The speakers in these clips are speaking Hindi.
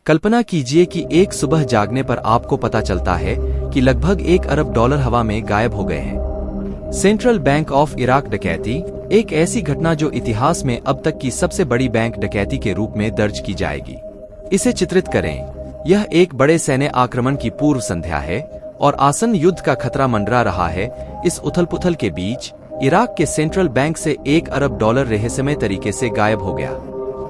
कल्पना कीजिए कि एक सुबह जागने पर आपको पता चलता है कि लगभग $1 अरब हवा में गायब हो गए हैं। सेंट्रल बैंक ऑफ इराक डकैती एक ऐसी घटना जो इतिहास में अब तक की सबसे बड़ी बैंक डकैती के रूप में दर्ज की जाएगी। इसे चित्रित करें। यह एक बड़े सैन्य आक्रमण की पूर्व संध्या है और आसन्न युद्ध का खतरा मंडरा रहा है। इस उथल-पुथल के बीच इराक के सेंट्रल बैंक से $1 अरब रहस्यमय तरीके से गायब हो गया।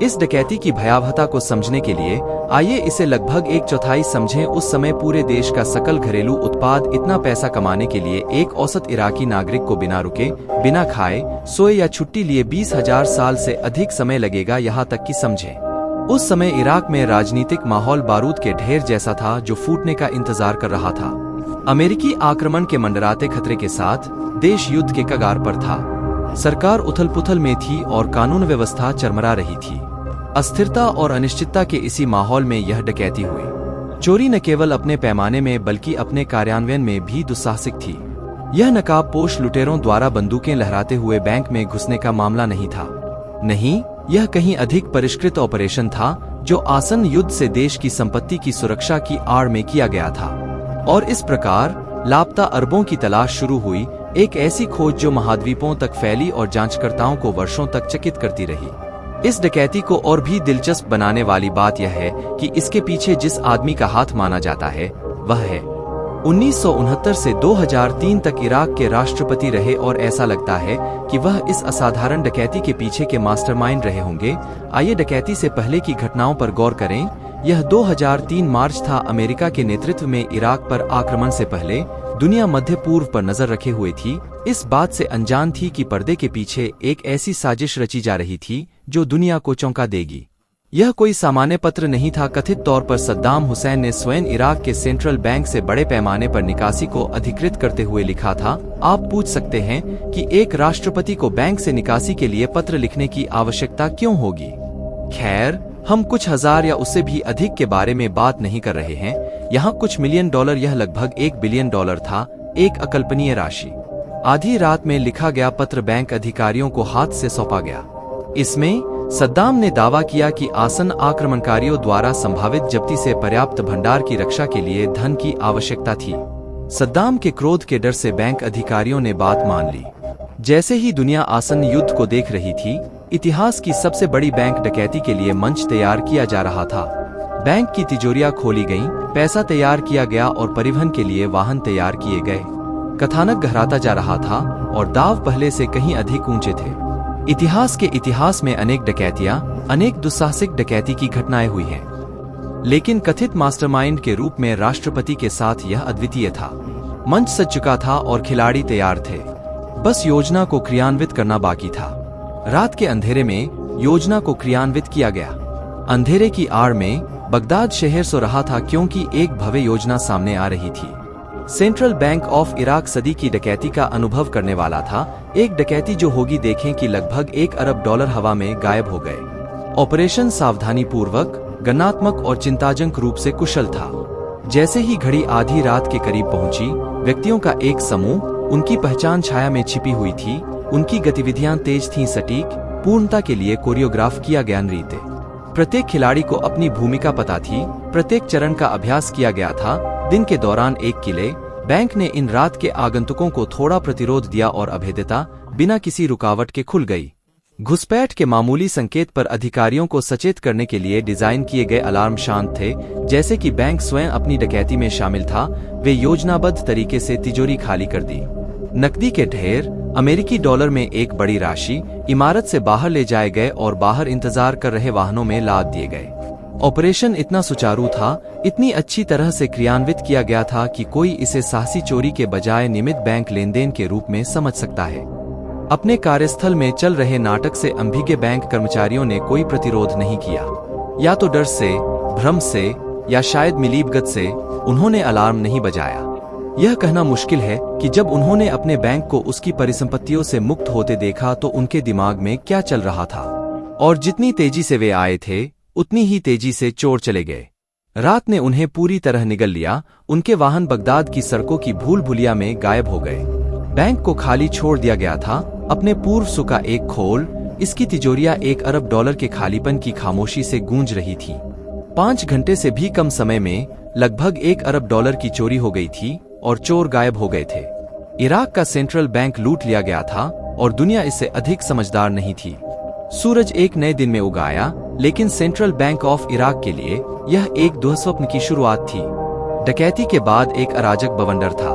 इस डकैती की भयावहता को समझने के लिए आइए इसे लगभग 1/4 समझें। उस समय पूरे देश का सकल घरेलू उत्पाद इतना पैसा कमाने के लिए एक औसत इराकी नागरिक को बिना रुके, बिना खाए, सोए या छुट्टी लिए 20,000 साल से अधिक समय लगेगा। यहाँ तक कि समझें, उस समय इराक में राजनीतिक माहौल बारूद के ढेर जैसा था जो फूटने का इंतजार कर रहा था। अमेरिकी आक्रमण के मंडराते खतरे के साथ देश युद्ध के कगार पर था। सरकार उथल-पुथल में थी और कानून व्यवस्था चरमरा रही थी। अस्थिरता और अनिश्चितता के इसी माहौल में यह डकैती हुई। चोरी न केवल अपने पैमाने में बल्कि अपने कार्यान्वयन में भी दुस्साहसिक थी। यह नकाबपोश लुटेरों द्वारा बंदूकें लहराते हुए बैंक में घुसने का मामला नहीं था। नहीं, यह कहीं अधिक परिष्कृत ऑपरेशन था जो आसन्न युद्ध से देश की संपत्ति की सुरक्षा की आड़ में किया गया था। और इस प्रकार लापता अरबों की तलाश शुरू हुई, एक ऐसी खोज जो महाद्वीपों तक फैली और जांचकर्ताओं को वर्षों तक चकित करती रही। इस डकैती को और भी दिलचस्प बनाने वाली बात यह है कि इसके पीछे जिस आदमी का हाथ माना जाता है वह है 1969 से 2003 तक इराक के राष्ट्रपति रहे और ऐसा लगता है कि वह इस असाधारण डकैती के पीछे के मास्टरमाइंड रहे होंगे। आइए डकैती से पहले की घटनाओं पर गौर करें। यह 2003 मार्च था। अमेरिका के नेतृत्व में इराक पर आक्रमण से पहले दुनिया मध्य पूर्व पर नजर रखे हुए थी। इस बात से अनजान थी कि पर्दे के पीछे एक ऐसी साजिश रची जा रही थी जो दुनिया को चौंका देगी। यह कोई सामान्य पत्र नहीं था। कथित तौर पर सद्दाम हुसैन ने स्वयं इराक के सेंट्रल बैंक से बड़े पैमाने पर निकासी को अधिकृत करते हुए लिखा था। आप पूछ सकते हैं कि एक राष्ट्रपति को बैंक से निकासी के लिए पत्र लिखने की आवश्यकता क्यों होगी? खैर, हम कुछ हजार या उससे भी अधिक के बारे में बात नहीं कर रहे हैं। यहाँ कुछ मिलियन डॉलर, यह लगभग $1 बिलियन था, एक अकल्पनीय राशि। आधी रात में लिखा गया पत्र बैंक अधिकारियों को हाथ से सौंपा गया। इसमें सद्दाम ने दावा किया कि आसन्न आक्रमणकारियों द्वारा संभावित जब्ती से पर्याप्त भंडार की रक्षा के लिए धन की आवश्यकता थी। सद्दाम के क्रोध के डर से बैंक अधिकारियों ने बात मान ली। जैसे ही दुनिया आसन्न युद्ध को देख रही थी, इतिहास की सबसे बड़ी बैंक डकैती के लिए मंच तैयार किया जा रहा था। बैंक की तिजोरियां खोली गईं, पैसा तैयार किया गया और परिवहन के लिए वाहन तैयार किए गए। कथानक गहराता जा रहा था और दाव पहले से कहीं अधिक ऊंचे थे। इतिहास में अनेक डकैतियां, अनेक दुस्साहसिक डकैती की घटनाएं हुई हैं, लेकिन कथित मास्टरमाइंड के रूप में राष्ट्रपति के साथ यह अद्वितीय था। मंच सज चुका था और खिलाड़ी तैयार थे। बस योजना को क्रियान्वित करना बाकी था। रात के अंधेरे में योजना को क्रियान्वित किया गया। अंधेरे की आड़ में बगदाद शहर सो रहा था क्योंकि एक भव्य योजना सामने आ रही थी। सेंट्रल बैंक ऑफ इराक सदी की डकैती का अनुभव करने वाला था। एक डकैती जो होगी। देखें कि लगभग $1 अरब हवा में गायब हो गए। ऑपरेशन सावधानी पूर्वक, गणनात्मक और चिंताजनक रूप से कुशल था। जैसे ही घड़ी आधी रात के करीब पहुंची, व्यक्तियों का एक समूह, उनकी पहचान छाया में छिपी हुई थी। उनकी गतिविधियां तेज थीं, सटीक, पूर्णता के लिए कोरियोग्राफ किया गया नृत्य। प्रत्येक खिलाड़ी को अपनी भूमिका पता थी। प्रत्येक चरण का अभ्यास किया गया था। दिन के दौरान एक किले बैंक ने इन रात के आगंतुकों को थोड़ा प्रतिरोध दिया और अभेद्यता बिना किसी रुकावट के खुल गई। घुसपैठ के मामूली संकेत पर अधिकारियों को सचेत करने के लिए डिजाइन किए गए अलार्म शांत थे, जैसे कि बैंक स्वयं अपनी डकैती में शामिल था। वे योजनाबद्ध तरीके से तिजोरी खाली कर दी। नकदी के ढेर, अमेरिकी डॉलर में एक बड़ी राशि, इमारत से बाहर ले जाए गए और बाहर इंतजार कर रहे वाहनों में लाद दिए गए। ऑपरेशन इतना सुचारू था, इतनी अच्छी तरह से क्रियान्वित किया गया था कि कोई इसे साहसी चोरी के बजाय नियमित बैंक लेनदेन के रूप में समझ सकता है। अपने कार्यस्थल में चल रहे नाटक से अनभिज्ञ बैंक कर्मचारियों ने कोई प्रतिरोध नहीं किया। या तो डर से, भ्रम से या शायद मिलीभगत से उन्होंने अलार्म नहीं बजाया। यह कहना मुश्किल है कि जब उन्होंने अपने बैंक को उसकी परिसंपत्तियों से मुक्त होते देखा तो उनके दिमाग में क्या चल रहा था। और जितनी तेजी से वे आए थे, उतनी ही तेजी से चोर चले गए। रात ने उन्हें पूरी तरह निगल लिया। उनके वाहन बगदाद की सड़कों की भूल भुलिया में गायब हो गए। बैंक को खाली छोड़ दिया गया था। अपने पूर्व सु का एक खोल, इसकी तिजोरियां $1 अरब के खालीपन की खामोशी से गूंज रही थी। 5 घंटे से भी कम समय में लगभग 1 अरब डॉलर की चोरी हो गई थी और चोर गायब हो गए थे। इराक का सेंट्रल बैंक लूट लिया गया था और दुनिया इससे अधिक समझदार नहीं थी। सूरज एक नए दिन में उगाया, लेकिन सेंट्रल बैंक ऑफ इराक के लिए यह एक दुस्वप्न की शुरुआत थी। डकैती के बाद एक अराजक बवंडर था।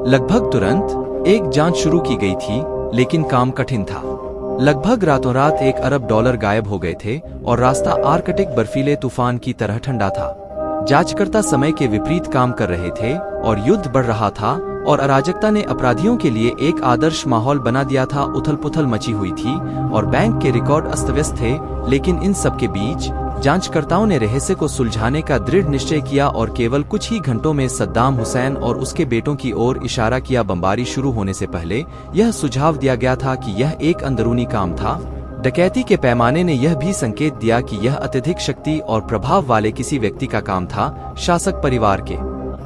लगभग तुरंत एक जांच शुरू की गई थी, लेकिन काम कठिन था। लगभग रातों रात 1 अरब डॉलर गायब हो गए थे और रास्ता आर्कटिक बर्फीले तूफान की तरह ठंडा था। जांचकर्ता समय के विपरीत काम कर रहे थे और युद्ध बढ़ रहा था और अराजकता ने अपराधियों के लिए एक आदर्श माहौल बना दिया था। उथल-पुथल मची हुई थी और बैंक के रिकॉर्ड अस्त-व्यस्त थे, लेकिन इन सब के बीच जांचकर्ताओं ने रहस्य को सुलझाने का दृढ़ निश्चय किया और केवल कुछ ही घंटों में सद्दाम हुसैन और उसके बेटों की ओर इशारा किया। बमबारी शुरू होने से पहले यह सुझाव दिया गया था कि यह एक अंदरूनी काम था। डकैती के पैमाने ने यह भी संकेत दिया कि यह अत्यधिक शक्ति और प्रभाव वाले किसी व्यक्ति का काम था, शासक परिवार के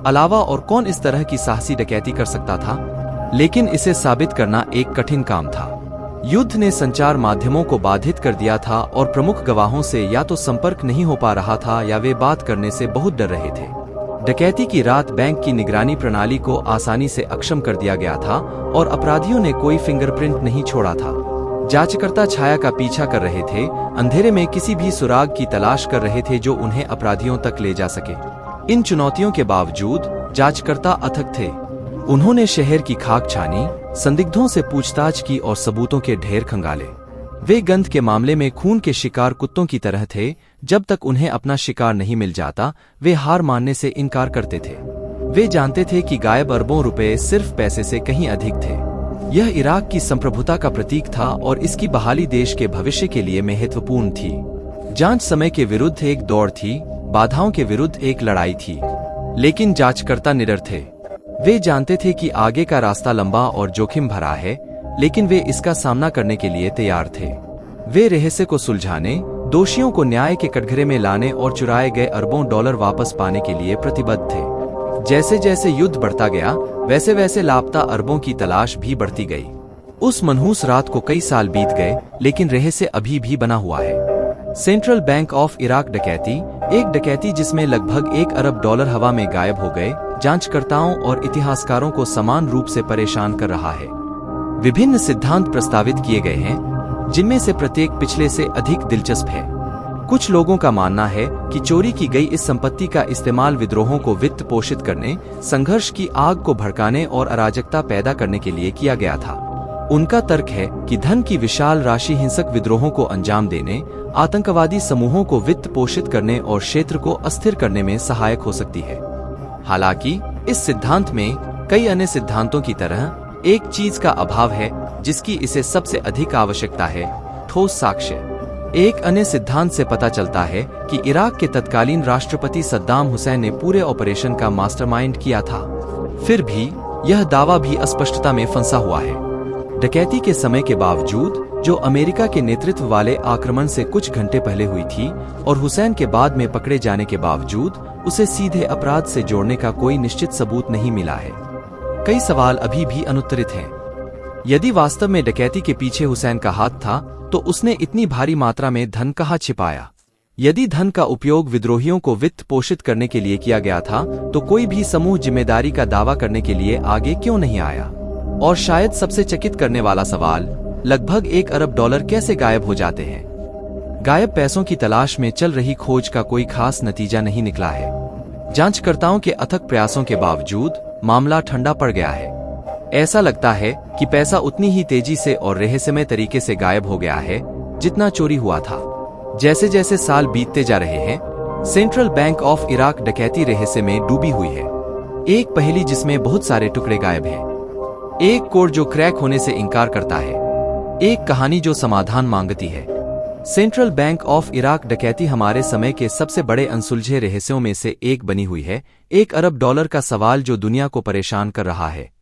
अलावा और कौन इस तरह की साहसी डकैती कर सकता था। लेकिन इसे साबित करना एक कठिन काम था। युद्ध ने संचार माध्यमों को बाधित कर दिया था और प्रमुख गवाहों से या तो संपर्क नहीं हो पा रहा था या वे बात करने से बहुत डर रहे थे। डकैती की रात बैंक की निगरानी प्रणाली को आसानी से अक्षम कर दिया गया था और अपराधियों ने कोई फिंगरप्रिंट नहीं छोड़ा था। जांचकर्ता छाया का पीछा कर रहे थे, अंधेरे में किसी भी सुराग की तलाश कर रहे थे जो उन्हें अपराधियों तक ले जा सके। इन चुनौतियों के बावजूद जांचकर्ता अथक थे। उन्होंने शहर की खाक छानी, संदिग्धों से पूछताछ की और सबूतों के ढेर खंगाले। वे गंध के मामले में खून के शिकार कुत्तों की तरह थे। जब तक उन्हें अपना शिकार नहीं मिल जाता, वे हार मानने से इनकार करते थे। वे जानते थे कि गायब अरबों रुपए सिर्फ पैसे से कहीं अधिक थे। यह इराक की संप्रभुता का प्रतीक था और इसकी बहाली देश के भविष्य के लिए महत्वपूर्ण थी। जांच समय के विरुद्ध एक दौड़ थी, बाधाओं के विरुद्ध एक लड़ाई थी। लेकिन जांचकर्ता निडर थे। वे जानते थे कि आगे का रास्ता लंबा और जोखिम भरा है, लेकिन वे इसका सामना करने के लिए तैयार थे। वे रहस्य को सुलझाने, दोषियों को न्याय के कटघरे में लाने और चुराए गए अरबों डॉलर वापस पाने के लिए प्रतिबद्ध थे। जैसे जैसे युद्ध बढ़ता गया, वैसे वैसे लापता अरबों की तलाश भी बढ़ती गई। उस मनहूस रात को कई साल बीत गए, लेकिन रहस्य अभी भी बना हुआ है। सेंट्रल बैंक ऑफ इराक डकैती, एक डकैती जिसमें लगभग 1 अरब डॉलर हवा में गायब हो गए, जांचकर्ताओं और इतिहासकारों को समान रूप से परेशान कर रहा है। विभिन्न सिद्धांत प्रस्तावित किए गए हैं, जिनमें से प्रत्येक पिछले से अधिक दिलचस्प है। कुछ लोगों का मानना है कि चोरी की गई इस संपत्ति का इस्तेमाल विद्रोहों को वित्त पोषित करने, संघर्ष की आग को भड़काने और अराजकता पैदा करने के लिए किया गया था। उनका तर्क है कि धन की विशाल राशि हिंसक विद्रोहों को अंजाम देने, आतंकवादी समूहों को वित्त पोषित करने और क्षेत्र को अस्थिर करने में सहायक हो सकती है। हालांकि इस सिद्धांत में कई अन्य सिद्धांतों की तरह एक चीज का अभाव है जिसकी इसे सबसे अधिक आवश्यकता है: ठोस साक्ष्य। एक अन्य सिद्धांत से पता चलता है कि इराक के तत्कालीन राष्ट्रपति सद्दाम हुसैन ने पूरे ऑपरेशन का मास्टरमाइंड किया था। फिर भी यह दावा भी अस्पष्टता में फंसा हुआ है। डकैती के समय के बावजूद, जो अमेरिका के नेतृत्व वाले आक्रमण से कुछ घंटे पहले हुई थी, और हुसैन के बाद में पकड़े जाने के बावजूद उसे सीधे अपराध से जोड़ने का कोई निश्चित सबूत नहीं मिला है। कई सवाल अभी भी अनुत्तरित हैं। यदि वास्तव में डकैती के पीछे हुसैन का हाथ था, तो उसने इतनी भारी मात्रा में धन कहाँ छिपाया? यदि धन का उपयोग विद्रोहियों को वित्त पोषित करने के लिए किया गया था, तो कोई भी समूह जिम्मेदारी का दावा करने के लिए आगे क्यों नहीं आया? और शायद सबसे चकित करने वाला सवाल, लगभग 1 अरब डॉलर कैसे गायब हो जाते हैं? गायब पैसों की तलाश में चल रही खोज का कोई खास नतीजा नहीं निकला है। जांचकर्ताओं के अथक प्रयासों के बावजूद मामला ठंडा पड़ गया है। ऐसा लगता है कि पैसा उतनी ही तेजी से और रहस्यमय तरीके से गायब हो गया है जितना चोरी हुआ था। जैसे जैसे साल बीतते जा रहे हैं, सेंट्रल बैंक ऑफ इराक डकैती रहस्य में डूबी हुई है। एक पहेली जिसमें बहुत सारे टुकड़े गायब हैं, एक कोड जो क्रैक होने से इनकार करता है, एक कहानी जो समाधान मांगती है। सेंट्रल बैंक ऑफ इराक डकैती हमारे समय के सबसे बड़े अनसुलझे रहस्यों में से एक बनी हुई है। 1 अरब डॉलर का सवाल जो दुनिया को परेशान कर रहा है।